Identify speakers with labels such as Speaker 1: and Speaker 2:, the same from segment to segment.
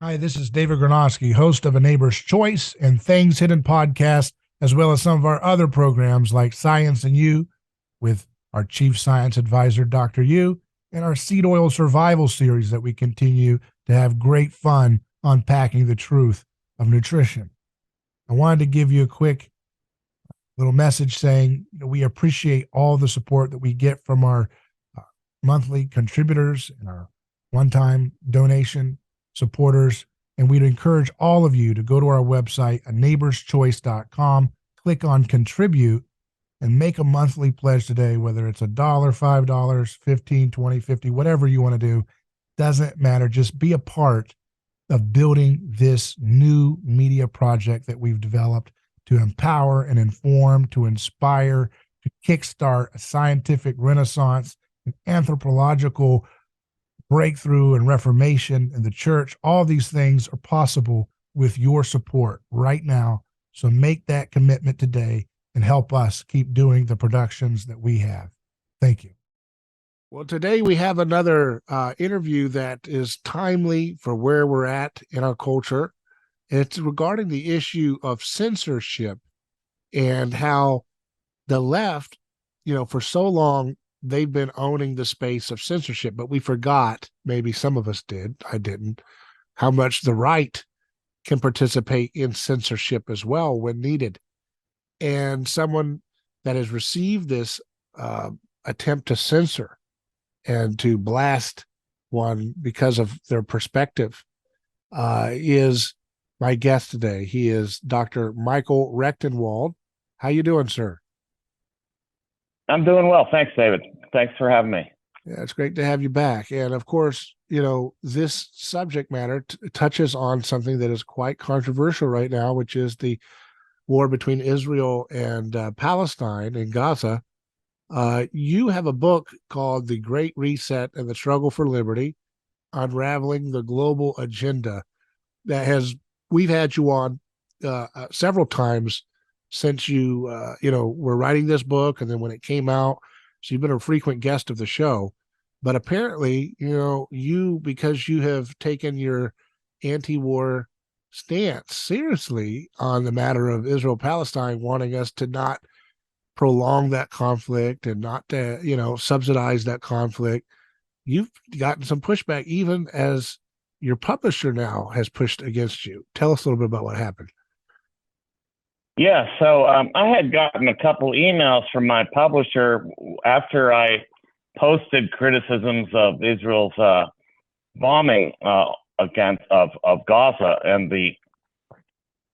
Speaker 1: Hi, this is David Gornoski, host of A Neighbor's Choice and Things Hidden podcast, as well as some of our other programs like Science and You with our chief science advisor, Dr. Yu, and our seed oil survival series that we continue to have great fun unpacking the truth of nutrition. I wanted to give you a quick little message saying we appreciate all the support that we get from our uh, monthly contributors and our one-time donation supporters. And we'd encourage all of you to go to our website, a neighborschoice.com, click on contribute, and make a monthly pledge today, whether it's $1, $5, 15, 20, 50, whatever you want to do. Doesn't matter. Just be a part of building this new media project that we've developed to empower and inform, to inspire, to kickstart a scientific renaissance, an anthropological breakthrough and reformation in the church. All these things are possible with your support right now. So make that commitment today and help us keep doing the productions that we have. Thank you. Well, today we have another interview that is timely for where we're at in our culture. It's regarding the issue of censorship and how the left, for so long, they've been owning the space of censorship, but we forgot, maybe some of us did, I didn't, how much the right can participate in censorship as well when needed. And someone that has received this attempt to censor and to blast one because of their perspective is my guest today. He is Dr. Michael Rectenwald. How you doing, sir?
Speaker 2: I'm doing well. Thanks, David. Thanks for having me.
Speaker 1: Yeah, it's great to have you back. And of course, this subject matter touches on something that is quite controversial right now, which is the war between Israel and Palestine in Gaza. You have a book called The Great Reset and the Struggle for Liberty, Unraveling the Global Agenda we've had you on several times since you were writing this book, and then when it came out. So you've been a frequent guest of the show. But apparently, because you have taken your anti-war stance seriously on the matter of Israel-Palestine, wanting us to not prolong that conflict and not to, subsidize that conflict, you've gotten some pushback even as your publisher now has pushed against you. Tell us a little bit about what happened.
Speaker 2: Yeah, so I had gotten a couple emails from my publisher after I posted criticisms of Israel's bombing of Gaza and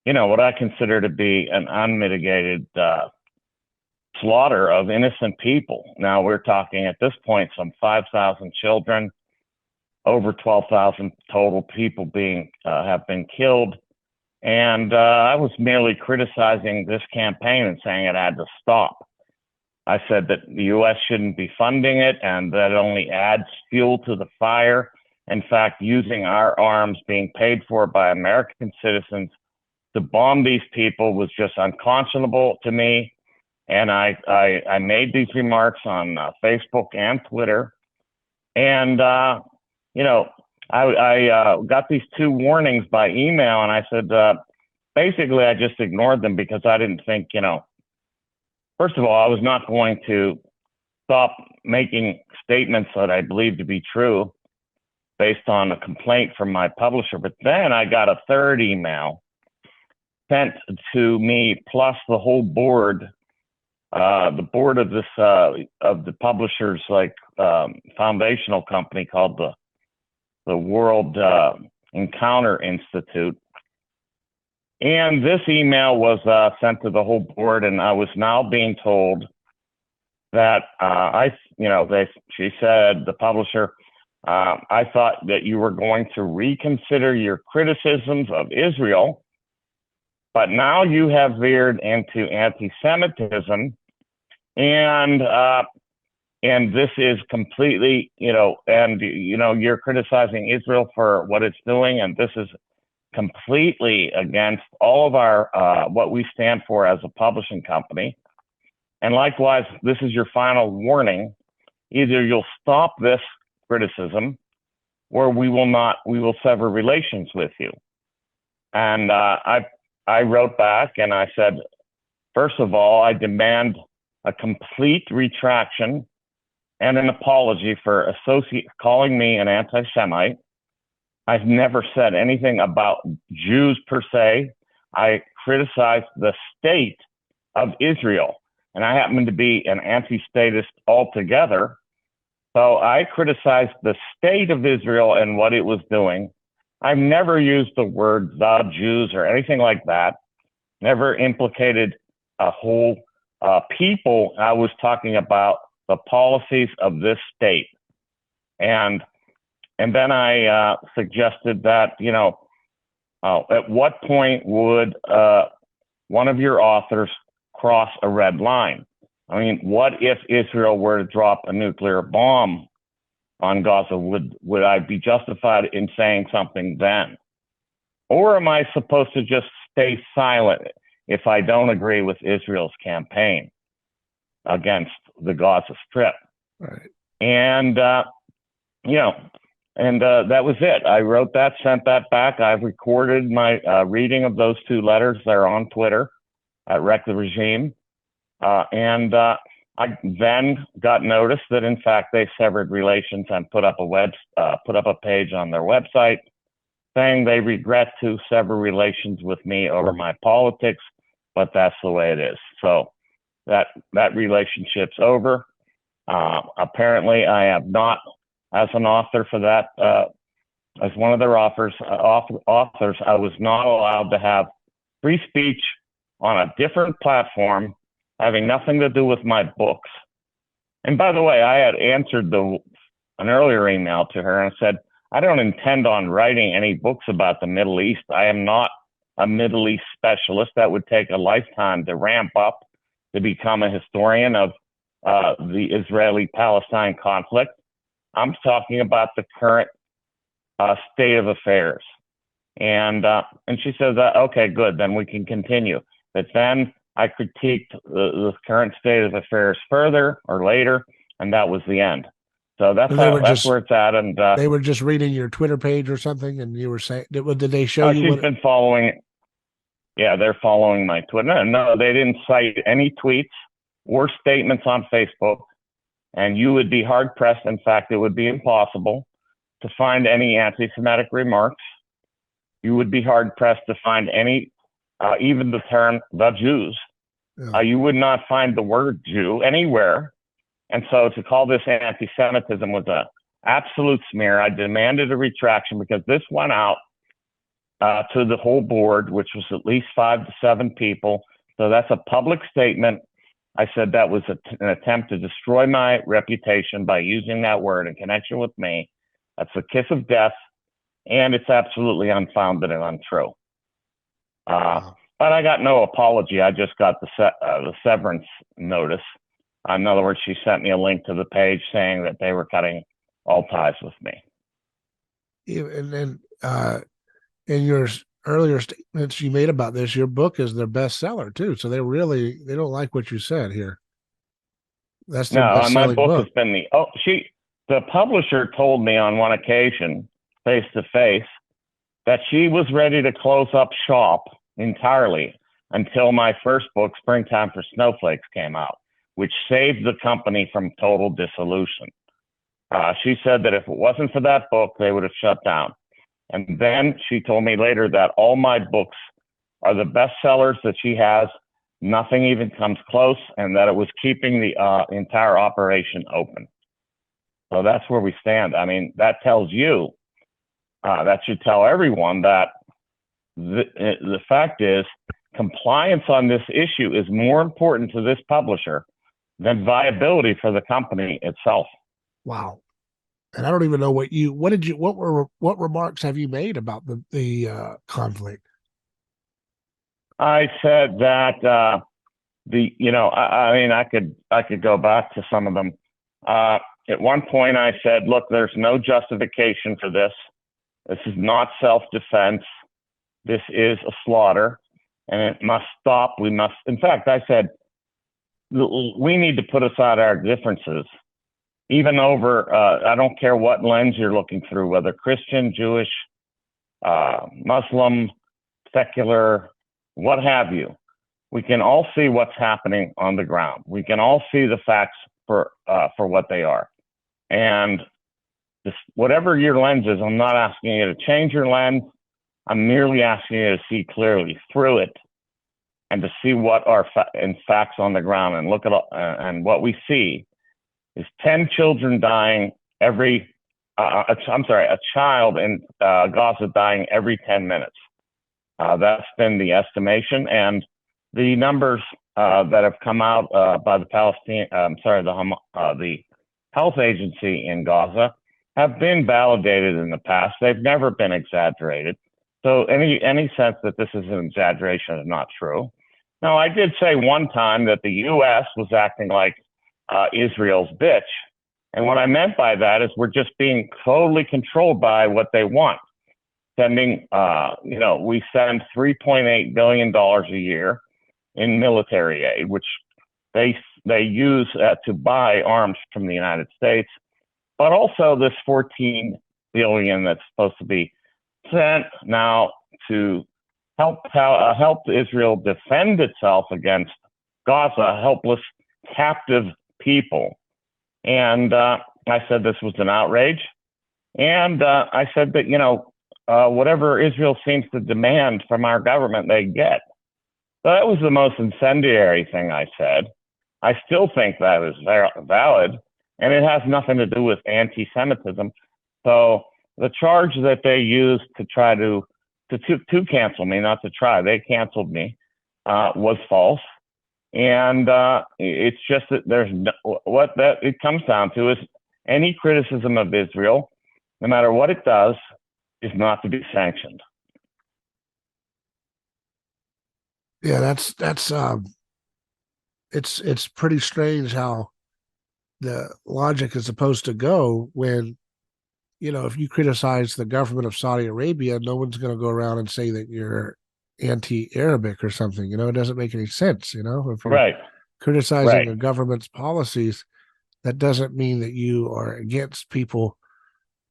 Speaker 2: what I consider to be an unmitigated slaughter of innocent people. Now we're talking at this point some 5,000 children, over 12,000 total people have been killed. And I was merely criticizing this campaign and saying it had to stop. I said that the U.S. shouldn't be funding it and that it only adds fuel to the fire. In fact, using our arms being paid for by American citizens to bomb these people was just unconscionable to me. And I made these remarks on Facebook and Twitter. And, I got these two warnings by email, and I said, basically, I just ignored them because I didn't think, first of all, I was not going to stop making statements that I believe to be true based on a complaint from my publisher. But then I got a third email sent to me, plus the whole board, the board of this, of the publisher's foundational company called the World Encounter Institute. And this email was sent to the whole board, and I was now being told that she said, the publisher, I thought that you were going to reconsider your criticisms of Israel, but now you have veered into anti-Semitism, and this is completely, you're criticizing Israel for what it's doing, and this is completely against all of our, what we stand for as a publishing company. And likewise, this is your final warning. Either you'll stop this criticism or we will sever relations with you. And I wrote back and I said, first of all, I demand a complete retraction and an apology for calling me an anti-Semite. I've never said anything about Jews per se. I criticized the state of Israel, and I happen to be an anti-statist altogether. So I criticized the state of Israel and what it was doing. I've never used the word the Jews or anything like that. Never implicated a whole people. I was talking about the policies of this state. And then I suggested that, at what point would one of your authors cross a red line? I mean, what if Israel were to drop a nuclear bomb on Gaza? Would I be justified in saying something then? Or am I supposed to just stay silent if I don't agree with Israel's campaign against the Gaza Strip?
Speaker 1: Right.
Speaker 2: And, that was it. I wrote that, sent that back. I've recorded my reading of those two letters. They're on Twitter at Wreck the Regime. I then got notice that, in fact, they severed relations and put up a page on their website saying they regret to sever relations with me over my politics, but that's the way it is. So that relationship's over. Apparently, I have not, as an author for that, as one of their authors, I was not allowed to have free speech on a different platform having nothing to do with my books. And by the way, I had answered an earlier email to her and said, I don't intend on writing any books about the Middle East. I am not a Middle East specialist. That would take a lifetime to ramp up to become a historian of the Israeli-Palestine conflict. I'm talking about the current state of affairs. And she says, okay, good, then we can continue. But then I critiqued the current state of affairs further or later, and that was the end. So that's where it's at. And
Speaker 1: they were just reading your Twitter page or something, and you were saying, did they show you?
Speaker 2: She's been following. Yeah, they're following my Twitter. No, they didn't cite any tweets or statements on Facebook, and you would be hard pressed. In fact, it would be impossible to find any anti-Semitic remarks. You would be hard pressed to find any. Even the term "the Jews," you would not find the word Jew anywhere. And so to call this anti-Semitism was an absolute smear. I demanded a retraction because this went out to the whole board, which was at least 5 to 7 people. So that's a public statement. I said that was an attempt to destroy my reputation by using that word in connection with me. That's a kiss of death, and it's absolutely unfounded and untrue. But I got no apology. I just got the severance notice. In other words, she sent me a link to the page saying that they were cutting all ties with me.
Speaker 1: And then in your earlier statements you made about this, your book is their bestseller too. So they don't like what you said here. That's their best-selling
Speaker 2: my book has been the publisher told me on one occasion, face to face, that she was ready to close up shop entirely until my first book, Springtime for Snowflakes, came out, which saved the company from total dissolution. She said that if it wasn't for that book, they would have shut down. And then she told me later that all my books are the best sellers that she has. Nothing even comes close, and that it was keeping the entire operation open. So that's where we stand. I mean, that tells you, that should tell everyone that the fact is compliance on this issue is more important to this publisher than viability for the company itself.
Speaker 1: Wow. And I don't even know what remarks have you made about the conflict?
Speaker 2: I said that I could go back to some of them. At one point I said, look, there's no justification for this. This is not self-defense. This is a slaughter, and it must stop. In fact, I said, we need to put aside our differences. even over, I don't care what lens you're looking through, whether Christian, Jewish, Muslim, secular, what have you. We can all see what's happening on the ground. We can all see the facts for what they are. And this, whatever your lens is, I'm not asking you to change your lens. I'm merely asking you to see clearly through it and to see what are facts on the ground, and look at and what we see is 10 children dying every, a child in Gaza dying every 10 minutes. That's been the estimation, and the numbers that have come out by the health agency in Gaza have been validated in the past. They've never been exaggerated. So any sense that this is an exaggeration is not true. Now, I did say one time that the U.S. was acting like Israel's bitch. And what I meant by that is we're just being totally controlled by what they want. Sending, we send $3.8 billion a year in military aid, which they use to buy arms from the United States, but also this $14 billion that's supposed to be sent now to help Israel defend itself against Gaza, helpless, captive people. And I said this was an outrage. And I said that, whatever Israel seems to demand from our government, they get. So that was the most incendiary thing I said. I still think that is valid, and it has nothing to do with anti-Semitism. So the charge that they used to try to cancel me, not to try, they canceled me, was false. And it's just that it comes down to is any criticism of Israel, no matter what it does, is not to be sanctioned.
Speaker 1: Yeah, that's it's pretty strange how the logic is supposed to go when, if you criticize the government of Saudi Arabia, no one's going to go around and say that you're anti-Arabic or something. It doesn't make any sense. If you're criticizing a government's policies, that doesn't mean that you are against people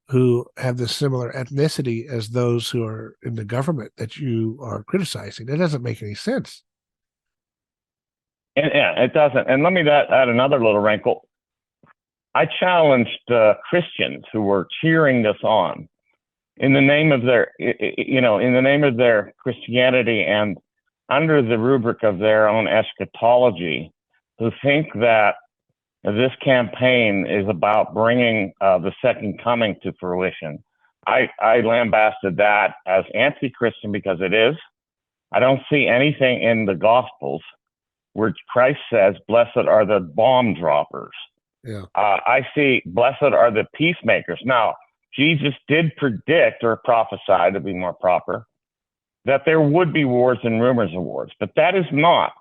Speaker 1: who have the similar ethnicity as those who are in the government that you are criticizing. It doesn't make any sense.
Speaker 2: And yeah, it doesn't. And let me add another little wrinkle. I challenged Christians who were cheering this on in the name of their, in the name of their Christianity and under the rubric of their own eschatology, who think that this campaign is about bringing the second coming to fruition. I lambasted that as anti-Christian because it is. I don't see anything in the Gospels where Christ says, "Blessed are the bomb droppers."
Speaker 1: Yeah.
Speaker 2: I see, "Blessed are the peacemakers." Now, Jesus did predict or prophesy, to be more proper, that there would be wars and rumors of wars, but that is not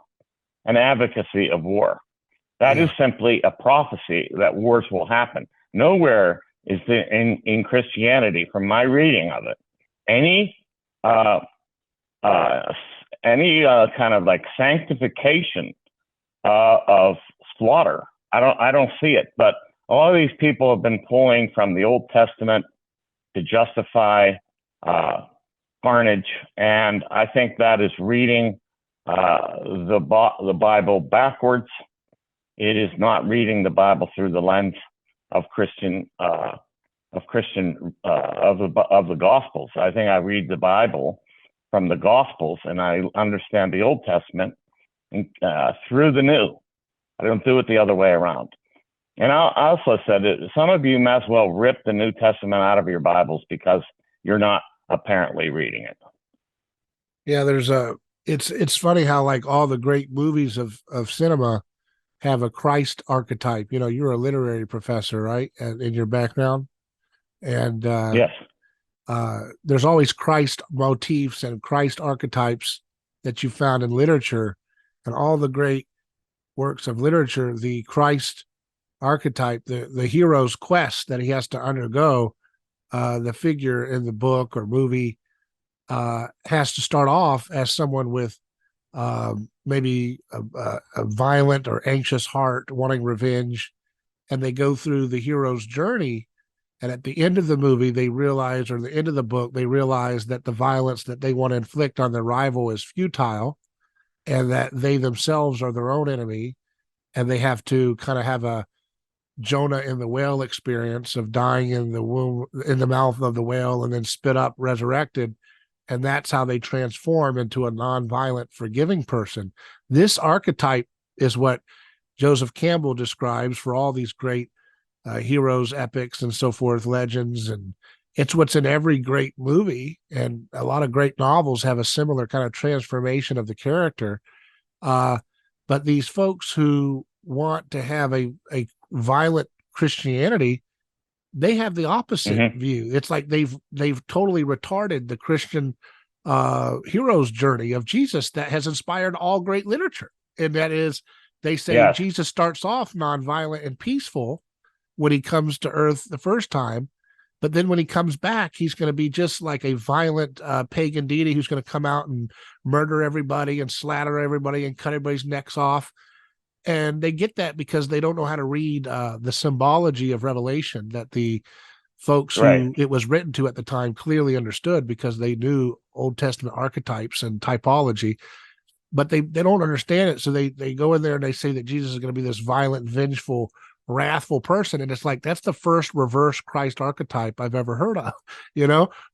Speaker 2: an advocacy of war. That is simply a prophecy that wars will happen. Nowhere is there in Christianity, from my reading of it, any kind of like sanctification of slaughter. I don't see it. But a lot of these people have been pulling from the Old Testament to justify carnage, and I think that is reading the Bible backwards. It is not reading the Bible through the lens of the Gospels. I think I read the Bible from the Gospels, and I understand the Old Testament through the New. I don't do it the other way around. And I also said that some of you might as well rip the New Testament out of your Bibles because you're not apparently reading it.
Speaker 1: Yeah, it's funny how like all the great movies of cinema have a Christ archetype. You're a literary professor, right? In your background. And
Speaker 2: yes.
Speaker 1: There's always Christ motifs and Christ archetypes that you found in literature, and all the great works of literature, the Christ archetype, the hero's quest that he has to undergo, the figure in the book or movie has to start off as someone with maybe a violent or anxious heart, wanting revenge, and they go through the hero's journey. And at the end of the movie, they realize, or the end of the book, they realize that the violence that they want to inflict on their rival is futile, and that they themselves are their own enemy, and they have to kind of have a Jonah in the whale experience of dying in the womb, in the mouth of the whale, and then spit up, resurrected. And that's how they transform into a non-violent, forgiving person. This archetype is what Joseph Campbell describes for all these great heroes, epics, and so forth, legends. And it's what's in every great movie. And a lot of great novels have a similar kind of transformation of the character. But these folks who want to have a violent Christianity, they have the opposite view. It's like they've totally retarded the Christian hero's journey of Jesus that has inspired all great literature. And that is, they say Jesus starts off nonviolent and peaceful when he comes to earth the first time, but then when he comes back, he's going to be just like a violent pagan deity who's going to come out and murder everybody and slaughter everybody and cut everybody's necks off. And they get that because they don't know how to read the symbology of Revelation that the folks who it was written to at the time clearly understood, because they knew Old Testament archetypes and typology, but they don't understand it. So they go in there and they say that Jesus is going to be this violent, vengeful, wrathful person. And it's like, that's the first reverse Christ archetype I've ever heard of,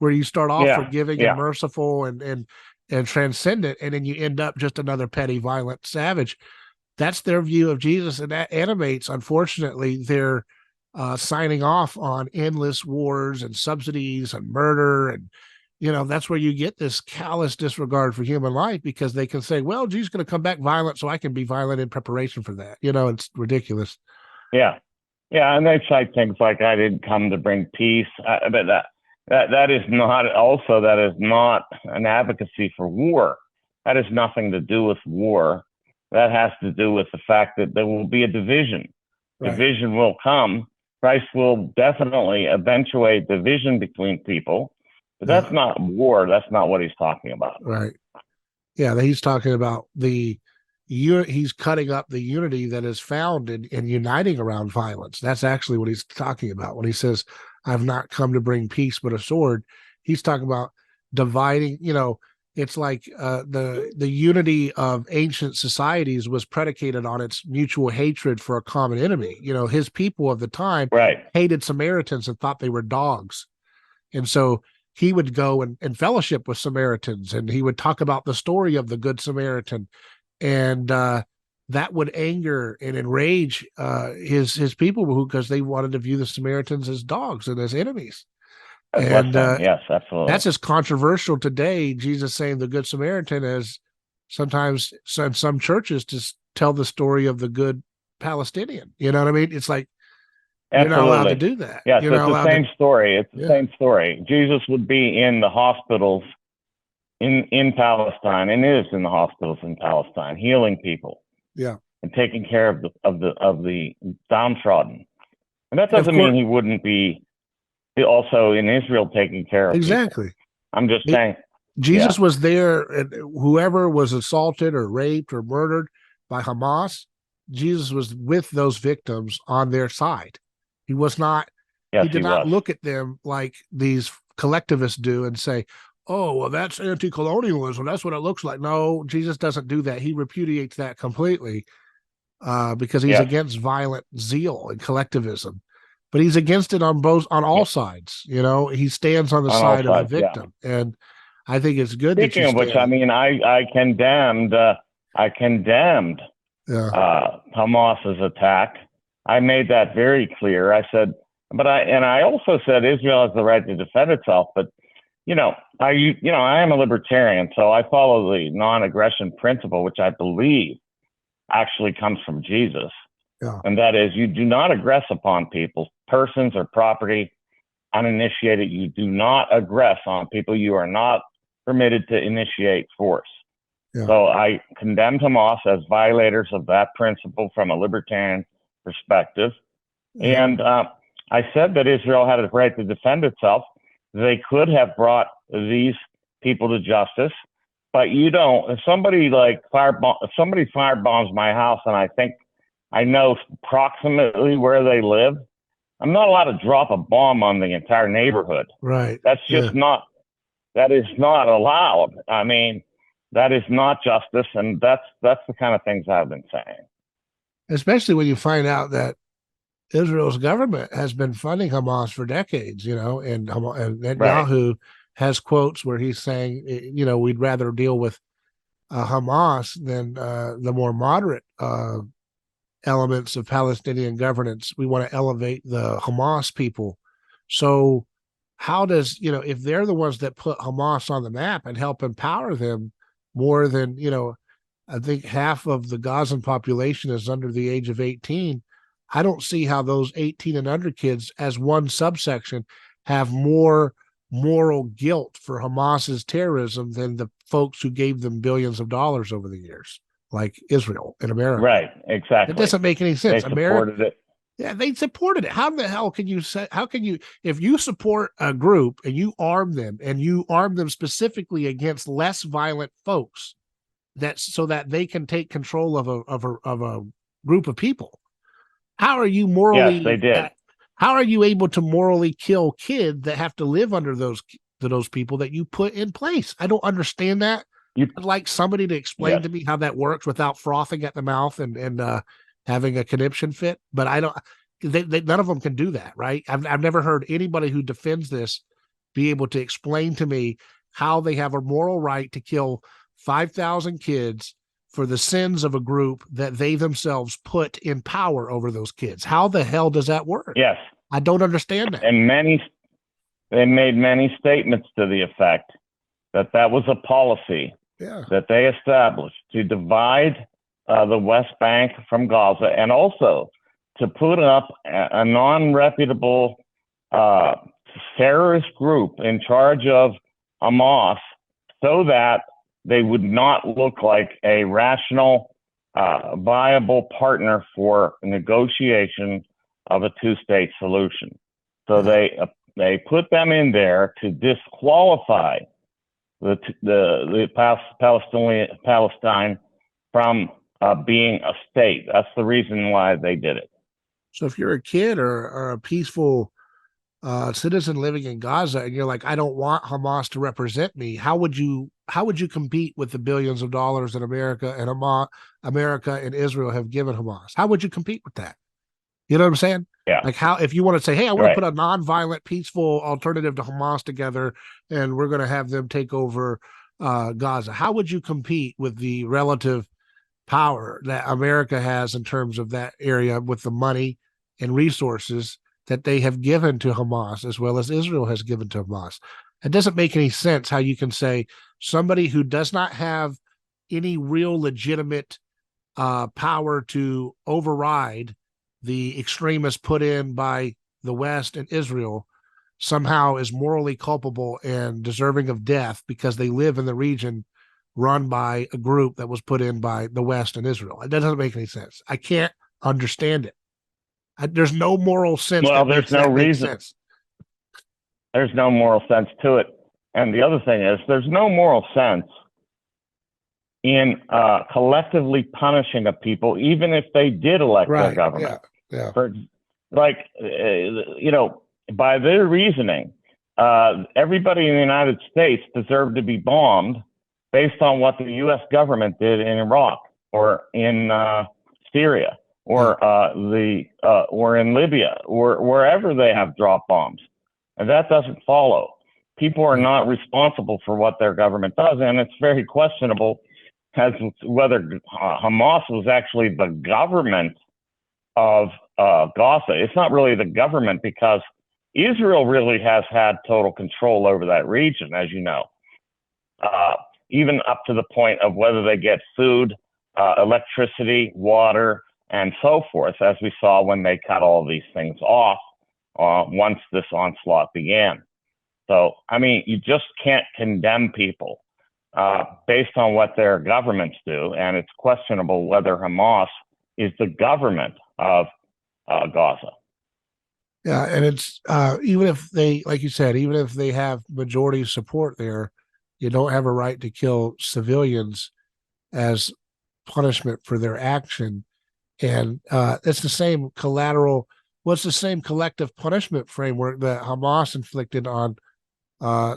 Speaker 1: where you start off forgiving and merciful and transcendent, and then you end up just another petty, violent savage. That's their view of Jesus, and that animates, unfortunately, their signing off on endless wars and subsidies and murder. And, that's where you get this callous disregard for human life, because they can say, well, Jesus is going to come back violent, so I can be violent in preparation for that. It's ridiculous.
Speaker 2: Yeah. And they cite things like, I didn't come to bring peace. But that is not an advocacy for war. That has nothing to do with war. That has to do with the fact that there will be a division. Right. Division will come. Christ will definitely eventuate division between people, but that's not war. That's not what he's talking about.
Speaker 1: Right. Yeah, he's talking about he's cutting up the unity that is found in uniting around violence. That's actually what he's talking about when he says, I've not come to bring peace but a sword. He's talking about dividing, it's like the unity of ancient societies was predicated on its mutual hatred for a common enemy. His people of the time hated Samaritans and thought they were dogs. And so he would go and fellowship with Samaritans, and he would talk about the story of the Good Samaritan. And that would anger and enrage his people, because they wanted to view the Samaritans as dogs and as enemies. And
Speaker 2: yes, absolutely.
Speaker 1: That's as controversial today, Jesus saying the Good Samaritan, as sometimes in some churches to tell the story of the good Palestinian. You know what I mean? It's like, you're not allowed to do that.
Speaker 2: Yes, it's the same story. It's the same story. Jesus would be in the hospitals in Palestine, and is in the hospitals in Palestine, healing people.
Speaker 1: Yeah.
Speaker 2: And taking care of the downtrodden. And that doesn't mean he wouldn't be also in Israel taking care of
Speaker 1: exactly
Speaker 2: people. I'm just saying
Speaker 1: Jesus was there, and whoever was assaulted or raped or murdered by Hamas, Jesus was with those victims on their side. He was not he did not look at them like these collectivists do and say, oh, well, that's anti-colonialism, that's what it looks like. No, Jesus doesn't do that. He repudiates that completely, because he's against violent zeal and collectivism. But he's against it on all sides. He stands on the side of the victim. And I think it's good.
Speaker 2: Speaking of which, I mean, I condemned Hamas's attack. I made that very clear. I said, I also said Israel has the right to defend itself. But I am a libertarian, so I follow the non-aggression principle, which I believe actually comes from Jesus.
Speaker 1: Yeah.
Speaker 2: And that is, you do not aggress upon people, persons or property, uninitiated. You do not aggress on people. You are not permitted to initiate force.
Speaker 1: Yeah.
Speaker 2: So I condemned Hamas as violators of that principle from a libertarian perspective.
Speaker 1: Yeah.
Speaker 2: And I said that Israel had a right to defend itself. They could have brought these people to justice, but you don't. If somebody firebombs my house, and I think I know approximately where they live. I'm not allowed to drop a bomb on the entire neighborhood.
Speaker 1: Right.
Speaker 2: That's just that is not allowed. I mean, that is not justice, and that's the kind of things I've been saying.
Speaker 1: Especially when you find out that Israel's government has been funding Hamas for decades, and Netanyahu has quotes where he's saying, we'd rather deal with Hamas than the more moderate elements of Palestinian governance. We want to elevate the Hamas people. So how does, if they're the ones that put Hamas on the map and help empower them more than, I think half of the Gazan population is under the age of 18. I don't see how those 18 and under kids as one subsection have more moral guilt for Hamas's terrorism than the folks who gave them billions of dollars over the years, like Israel and America.
Speaker 2: Right, exactly.
Speaker 1: It doesn't make any sense.
Speaker 2: They supported it.
Speaker 1: Yeah, they supported it. How the hell can you say, if you support a group and you arm them specifically against less violent folks, so that they can take control of a group of people, how are you morally?
Speaker 2: Yes, they did.
Speaker 1: How are you able to morally kill kids that have to live under those people that you put in place? I don't understand that. I'd like somebody to explain to me how that works without frothing at the mouth and having a conniption fit. But I don't. None of them can do that, right? I've never heard anybody who defends this be able to explain to me how they have a moral right to kill 5,000 kids for the sins of a group that they themselves put in power over those kids. How the hell does that work?
Speaker 2: Yes.
Speaker 1: I don't understand that.
Speaker 2: And they made many statements to the effect that was a policy that they established to divide the West Bank from Gaza, and also to put up a non-reputable terrorist group in charge of Hamas so that they would not look like a rational, viable partner for negotiation of a two-state solution. So they put them in there to disqualify the Palestine from being a state. That's the reason why they did it.
Speaker 1: So if you're a kid or a peaceful citizen living in Gaza and you're like, I don't want Hamas to represent me, how would you compete with the billions of dollars that America and Israel have given Hamas? How would you compete with that? You know what I'm saying?
Speaker 2: Yeah.
Speaker 1: Like if you want to say, hey, I want to put a nonviolent, peaceful alternative to Hamas together, and we're going to have them take over Gaza. How would you compete with the relative power that America has in terms of that area with the money and resources that they have given to Hamas, as well as Israel has given to Hamas? It doesn't make any sense how you can say somebody who does not have any real legitimate power to override the extremists put in by the West and Israel somehow is morally culpable and deserving of death because they live in the region run by a group that was put in by the West and Israel. It doesn't make any sense. I can't understand it. There's no moral sense.
Speaker 2: Well, there's no reason. There's no moral sense to it. And the other thing is, there's no moral sense in collectively punishing a people, even if they did elect their government.
Speaker 1: Yeah.
Speaker 2: By their reasoning, everybody in the United States deserved to be bombed based on what the U.S. government did in Iraq or in Syria or in Libya or wherever they have dropped bombs. And that doesn't follow. People are not responsible for what their government does, and it's very questionable as whether Hamas was actually the government of Gaza. It's not really the government because Israel really has had total control over that region, as you know, even up to the point of whether they get food, electricity, water, and so forth, as we saw when they cut all these things off once this onslaught began. So, I mean, you just can't condemn people based on what their governments do, and it's questionable whether Hamas is the government of Gaza.
Speaker 1: Yeah, and it's even if they, like you said, even if they have majority support there, you don't have a right to kill civilians as punishment for their action. And it's the same collateral. What's the same collective punishment framework that Hamas inflicted on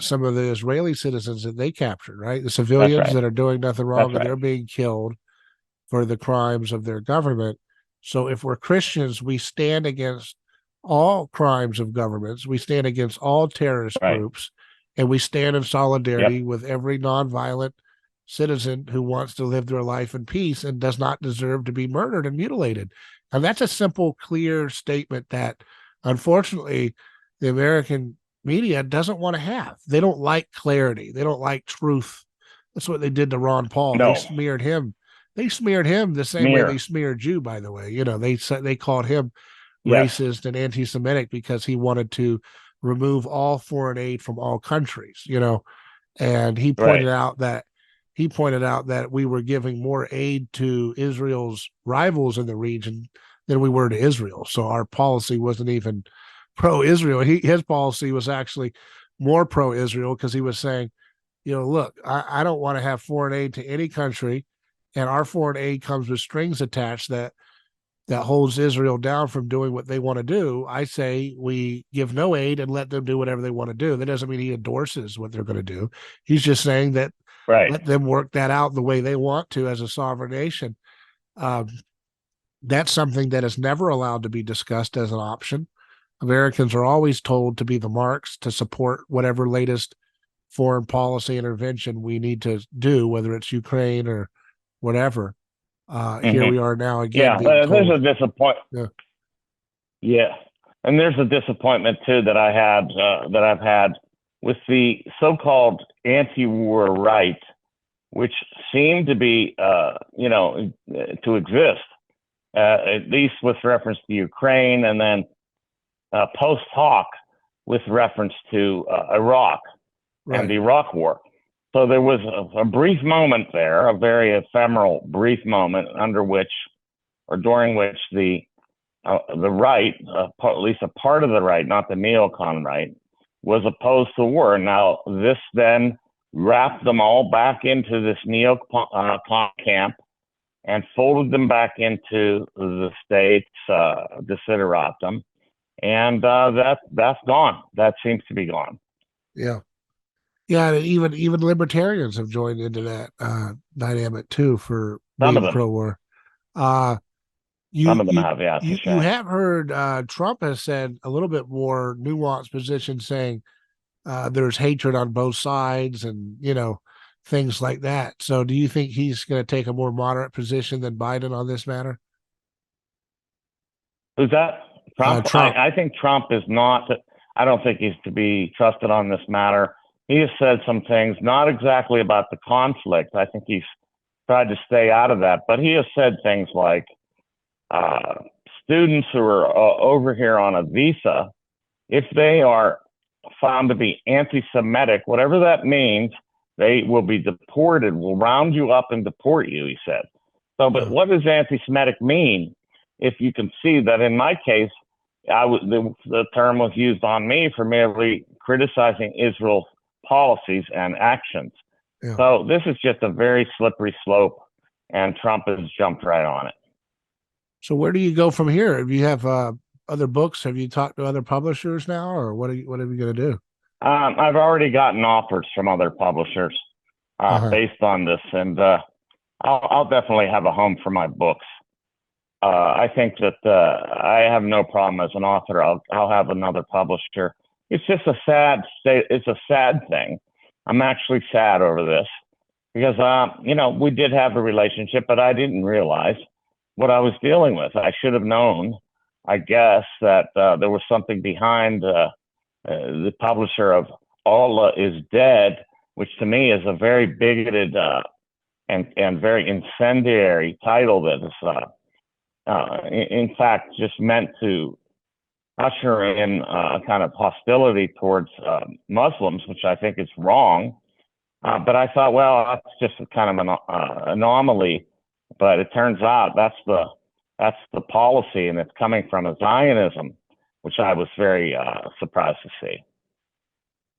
Speaker 1: some of the Israeli citizens that they captured, right? The
Speaker 2: That's
Speaker 1: civilians
Speaker 2: right.
Speaker 1: that are doing nothing wrong
Speaker 2: That's
Speaker 1: and
Speaker 2: right.
Speaker 1: they're being killed for the crimes of their government. So if we're Christians, we stand against all crimes of governments, we stand against all terrorist
Speaker 2: Right.
Speaker 1: groups, and we stand in solidarity
Speaker 2: Yep.
Speaker 1: with every nonviolent citizen who wants to live their life in peace and does not deserve to be murdered and mutilated. And that's a simple, clear statement that unfortunately the American media doesn't want to have. They don't like clarity. They don't like truth. That's what they did to Ron Paul. They
Speaker 2: No.
Speaker 1: smeared him. They smeared him the same way they
Speaker 2: Smear.
Speaker 1: smeared you, by the way. You know, they called him
Speaker 2: Yes.
Speaker 1: racist and anti-Semitic because he wanted to remove all foreign aid from all countries, you know. And
Speaker 2: Right.
Speaker 1: he pointed out that we were giving more aid to Israel's rivals in the region than we were to Israel. So our policy wasn't even pro-Israel. His policy was actually more pro-Israel because he was saying, you know, look, I don't want to have foreign aid to any country, and our foreign aid comes with strings attached that holds Israel down from doing what they want to do. I say we give no aid and let them do whatever they want to do. That doesn't mean he endorses what they're going to do. He's just saying that
Speaker 2: Right.
Speaker 1: let them work that out the way they want to as a sovereign nation. Um, that's something that is never allowed to be discussed as an option. Americans are always told to be the marks to support whatever latest foreign policy intervention we need to do, whether it's Ukraine or whatever. Here
Speaker 2: Mm-hmm.
Speaker 1: we are now again
Speaker 2: Yeah.
Speaker 1: being
Speaker 2: There's
Speaker 1: told,
Speaker 2: a disappoint.
Speaker 1: yeah,
Speaker 2: Yeah. And there's a disappointment too that I've had with the so-called anti-war right, which seem to be, to exist, at least with reference to Ukraine, and then post hoc with reference to Iraq and
Speaker 1: right,
Speaker 2: the Iraq War. So there was a brief moment there, a very ephemeral brief moment under which, or during which the right, at least a part of the right, not the neocon right, was opposed to war. Now, this then wrapped them all back into this neocon camp and folded them back into the states desideratum, and that's gone. That seems to be gone.
Speaker 1: yeah. Yeah, and even libertarians have joined into that dynamic too for
Speaker 2: Some of
Speaker 1: being
Speaker 2: them,
Speaker 1: pro-war. Uh,
Speaker 2: some
Speaker 1: you
Speaker 2: of them
Speaker 1: you
Speaker 2: have. Yeah, it's a
Speaker 1: you
Speaker 2: shame.
Speaker 1: have heard Trump has said a little bit more nuanced position, saying there's hatred on both sides, and you know things like that. So, do you think he's going to take a more moderate position than Biden on this matter?
Speaker 2: Who's that? Trump?
Speaker 1: Trump.
Speaker 2: I think Trump is not. I don't think he's to be trusted on this matter. He has said some things, not exactly about the conflict. I think he's tried to stay out of that, but he has said things like uh, students who are over here on a visa, if they are found to be anti-Semitic, whatever that means, they will be deported. We'll round you up and deport you, he said. So, but
Speaker 1: Yeah,
Speaker 2: what does anti-Semitic mean? If you can see that in my case, the term was used on me for merely criticizing Israel's policies and actions.
Speaker 1: yeah.
Speaker 2: So this is just a very slippery slope, and Trump has jumped right on it.
Speaker 1: So, where do you go from here? If you have other books, have you talked to other publishers now, or what are you going to do?
Speaker 2: I've already gotten offers from other publishers
Speaker 1: Uh-huh.
Speaker 2: based on this, and I'll definitely have a home for my books. I think that I have no problem as an author. I'll have another publisher. It's just a sad state. It's a sad thing. I'm actually sad over this because we did have a relationship, but I didn't realize what I was dealing with. I should have known, I guess, that there was something behind the publisher of Allah is Dead, which to me is a very bigoted and very incendiary title that is in fact, just meant to usher in a kind of hostility towards Muslims, which I think is wrong. But I thought, well, that's just a kind of an anomaly. But it turns out that's the policy, and it's coming from a Zionism, which I was very surprised to see.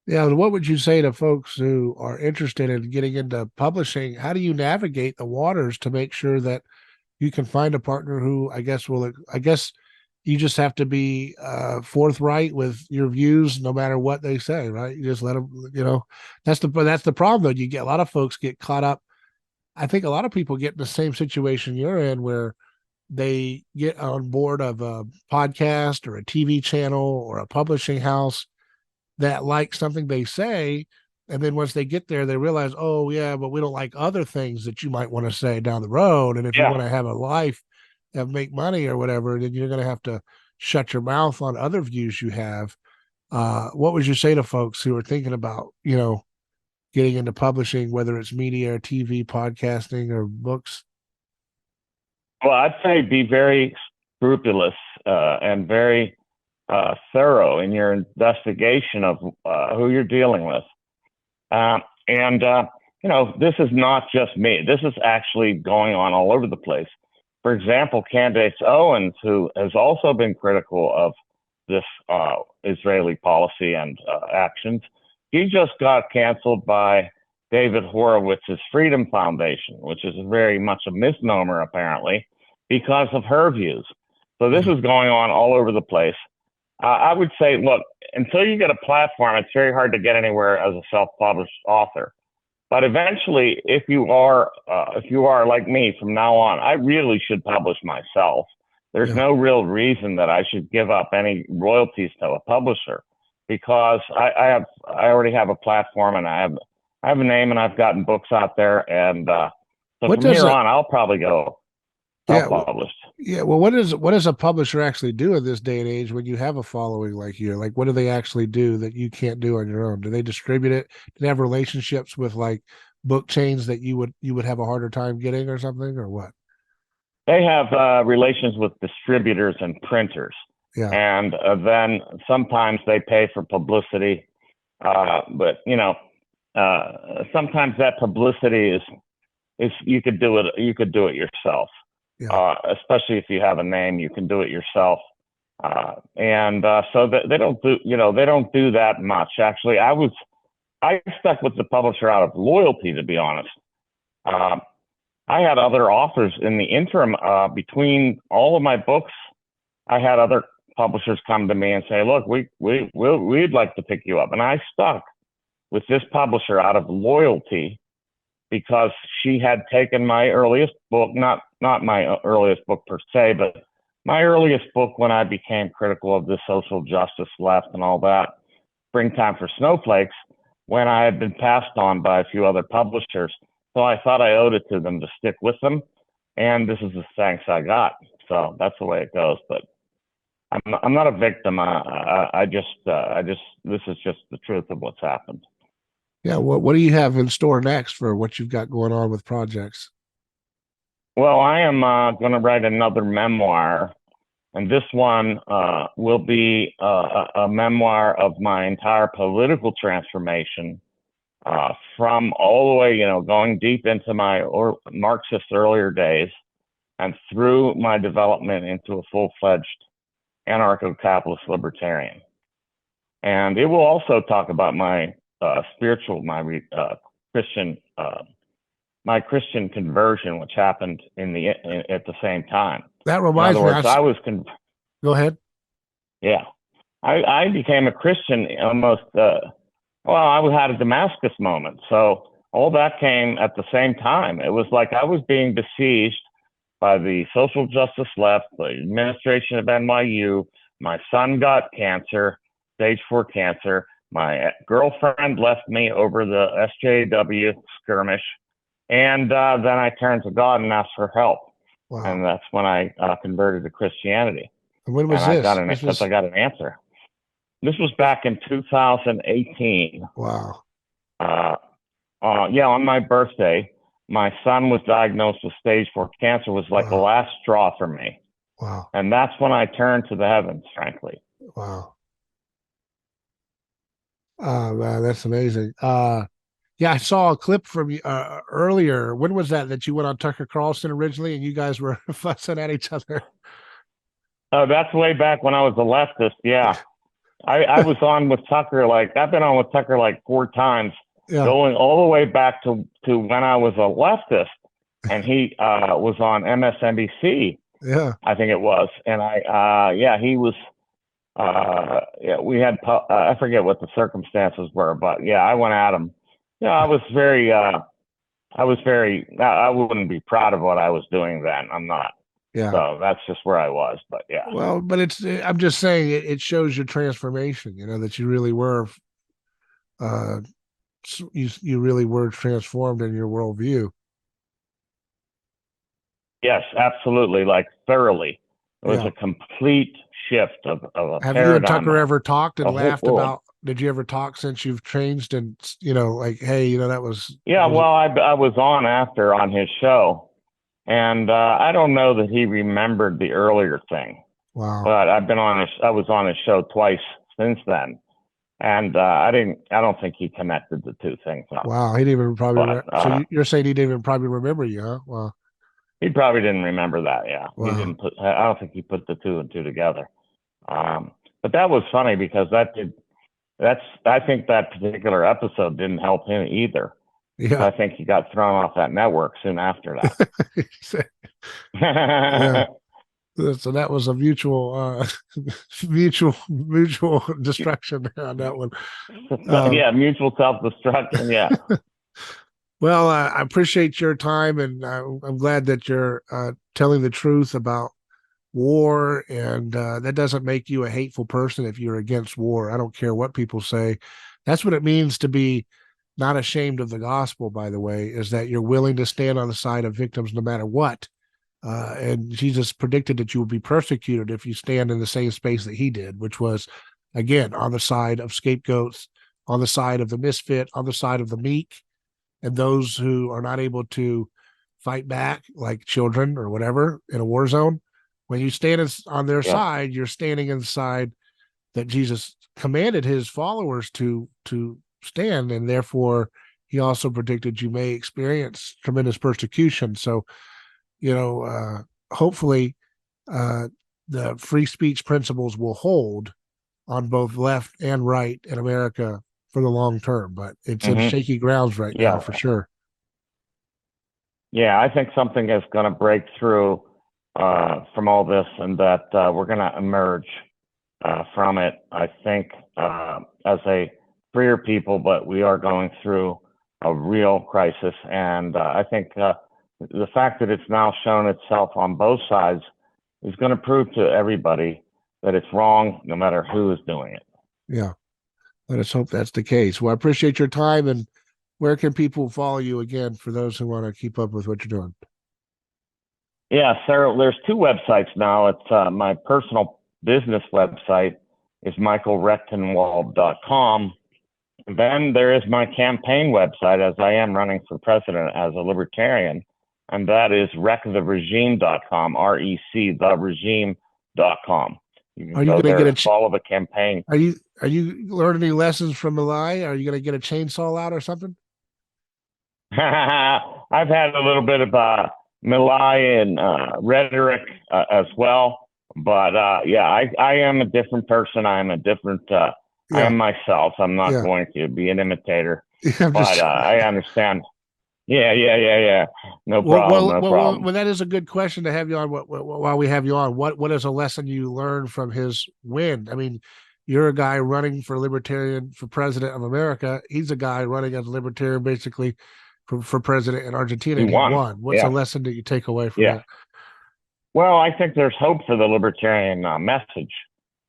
Speaker 1: Yeah, and what would you say to folks who are interested in getting into publishing? How do you navigate the waters to make sure that you can find a partner who I guess you just have to be forthright with your views no matter what they say, right? You just let them, that's the problem though. You get a lot of folks get caught up. I think a lot of people get in the same situation you're in where they get on board of a podcast or a TV channel or a publishing house that like something they say. And then once they get there, they realize, oh, yeah, but we don't like other things that you might want to say down the road. And if you
Speaker 2: Yeah.
Speaker 1: want to have a life and make money or whatever, then you're going to have to shut your mouth on other views you have. What would you say to folks who are thinking about, getting into publishing, whether it's media or TV, podcasting, or books?
Speaker 2: Well, I'd say be very scrupulous and very thorough in your investigation of who you're dealing with. And this is not just me. This is actually going on all over the place. For example, Candace Owens, who has also been critical of this Israeli policy and actions, he just got canceled by David Horowitz's Freedom Foundation, which is very much a misnomer, apparently, because of her views. So this is going on all over the place. I would say, look, until you get a platform, it's very hard to get anywhere as a self-published author. But eventually, if you are like me from now on, I really should publish myself. There's no real reason that I should give up any royalties to a publisher, because I already have a platform, and I have a name, and I've gotten books out there, and so from here on, I'll probably go self-published.
Speaker 1: Yeah. Well, what does a publisher actually do in this day and age when you have a following like you? Like, what do they actually do that you can't do on your own? Do they distribute it? Do they have relationships with like book chains that you would have a harder time getting or something, or what?
Speaker 2: They have relations with distributors and printers.
Speaker 1: Yeah.
Speaker 2: And then sometimes they pay for publicity. But sometimes that publicity is you could do it yourself. Yeah. Especially if you have a name, you can do it yourself. So they don't do that much. Actually, I stuck with the publisher out of loyalty, to be honest. I had other authors in the interim between all of my books. I had other publishers come to me and say, "Look, we'd like to pick you up," and I stuck with this publisher out of loyalty, because she had taken my earliest book, not my earliest book per se, but my earliest book when I became critical of the social justice left and all that, Springtime for Snowflakes, when I had been passed on by a few other publishers. So I thought I owed it to them to stick with them, and this is the thanks I got. So that's the way it goes. But I'm not a victim. This is just the truth of what's happened.
Speaker 1: Yeah. What do you have in store next for what you've got going on with projects?
Speaker 2: Well, I am going to write another memoir, and this one will be a memoir of my entire political transformation from all the way, going deep into my Marxist earlier days and through my development into a full-fledged anarcho-capitalist libertarian. And it will also talk about my Christian conversion, which happened at the same time.
Speaker 1: That reminds me. Go ahead.
Speaker 2: Yeah, I became a Christian almost. I had a Damascus moment. So all that came at the same time. It was like I was being besieged by the social justice left, the administration of NYU. My son got cancer, stage 4 cancer. My girlfriend left me over the SJW skirmish. And then I turned to God and asked for help. Wow. And that's when I converted to Christianity.
Speaker 1: And when was this?
Speaker 2: I got an answer. This was back in 2018.
Speaker 1: Wow.
Speaker 2: On my birthday, my son was diagnosed with stage 4 cancer. Was like the last straw for me.
Speaker 1: Wow.
Speaker 2: And that's when I turned to the heavens, frankly.
Speaker 1: Wow. Oh, man, that's amazing. Yeah, I saw a clip from you earlier. When was that you went on Tucker Carlson originally and you guys were fussing at each other?
Speaker 2: Oh, that's way back when I was a leftist. Yeah. I was on with Tucker, I've been on with Tucker 4 times, going all the way back to when I was a leftist. and he was on MSNBC,
Speaker 1: Yeah.
Speaker 2: I think it was, and he was. We had I forget what the circumstances were, but yeah, I went at him. Yeah, I was very. I wouldn't be proud of what I was doing then. I'm not.
Speaker 1: Yeah.
Speaker 2: So that's just where I was. But yeah.
Speaker 1: Well, but I'm just saying it shows your transformation, that you really were, uh, you really were transformed in your worldview.
Speaker 2: Yes, absolutely. Like thoroughly. It was
Speaker 1: Yeah.
Speaker 2: a complete shift of a
Speaker 1: Have you and
Speaker 2: paradigm.
Speaker 1: Tucker ever talked and
Speaker 2: The whole
Speaker 1: laughed
Speaker 2: world.
Speaker 1: about, did you ever talk since you've changed and, like, hey, that was.
Speaker 2: Yeah, well, I was on his show, and I don't know that he remembered the earlier thing.
Speaker 1: Wow.
Speaker 2: But I was on his show twice since then, and I don't think he connected the two things up.
Speaker 1: Wow, he didn't even probably.
Speaker 2: But,
Speaker 1: so you're saying he didn't even probably remember you, huh? Wow.
Speaker 2: He probably didn't remember that. Yeah,
Speaker 1: Wow.
Speaker 2: He didn't put. I don't think he put the two and two together. But that was funny because I think that particular episode didn't help him either.
Speaker 1: Yeah.
Speaker 2: I think he got thrown off that network soon after that.
Speaker 1: Yeah. So that was a mutual destruction on that one.
Speaker 2: Yeah, mutual self-destruction. Yeah.
Speaker 1: Well, I appreciate your time, and I'm glad that you're telling the truth about war, and that doesn't make you a hateful person if you're against war. I don't care what people say. That's what it means to be not ashamed of the gospel, by the way, is that you're willing to stand on the side of victims no matter what. And Jesus predicted that you would be persecuted if you stand in the same space that he did, which was, again, on the side of scapegoats, on the side of the misfit, on the side of the meek, and those who are not able to fight back, like children or whatever, in a war zone. When you stand on their side, you're standing in the side that Jesus commanded his followers to stand, and therefore he also predicted you may experience tremendous persecution. So, hopefully the free speech principles will hold on both left and right in America for the long term, but it's in shaky grounds right now for sure.
Speaker 2: Yeah, I think something is going to break through from all this, and that we're going to emerge from it, I think, as a freer people, but we are going through a real crisis. And I think the fact that it's now shown itself on both sides is going to prove to everybody that it's wrong, no matter who is doing it.
Speaker 1: Yeah. Let us hope that's the case. Well, I appreciate your time. And where can people follow you again for those who want to keep up with what you're doing?
Speaker 2: Yeah, Sarah, there's two websites now. It's my personal business website is michaelrectenwald.com. Then there is my campaign website, as I am running for president as a libertarian, and that is rectheregime.com, REC, theregime.com. You can go there and follow the campaign.
Speaker 1: Are you learning any lessons from Malai? Are you going to get a chainsaw out or something?
Speaker 2: I've had a little bit of Malai and rhetoric as well, but I am a different person. I am a different. I am myself. I'm not going to be an imitator, but I understand. Yeah. No problem.
Speaker 1: Well, that is a good question to have you on. While we have you on, what is a lesson you learned from his win? I mean, you're a guy running for president of America. He's a guy running as a libertarian, basically, for president in Argentina. He won. What's a lesson that you take away from that?
Speaker 2: Well, I think there's hope for the libertarian message.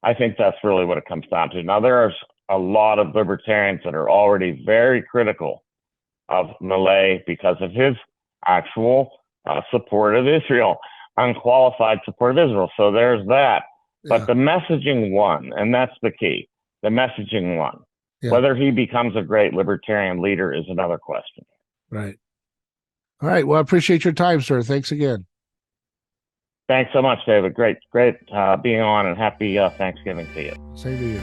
Speaker 2: I think that's really what it comes down to. Now, there's a lot of libertarians that are already very critical of Milei because of his actual support of Israel, unqualified support of Israel. So there's that. Yeah. But the messaging won, and that's the key. The messaging won. Yeah. Whether he becomes a great libertarian leader is another question.
Speaker 1: Right. All right. Well, I appreciate your time, sir. Thanks again.
Speaker 2: Thanks so much, David. Great being on, and happy Thanksgiving to you.
Speaker 1: Same to you.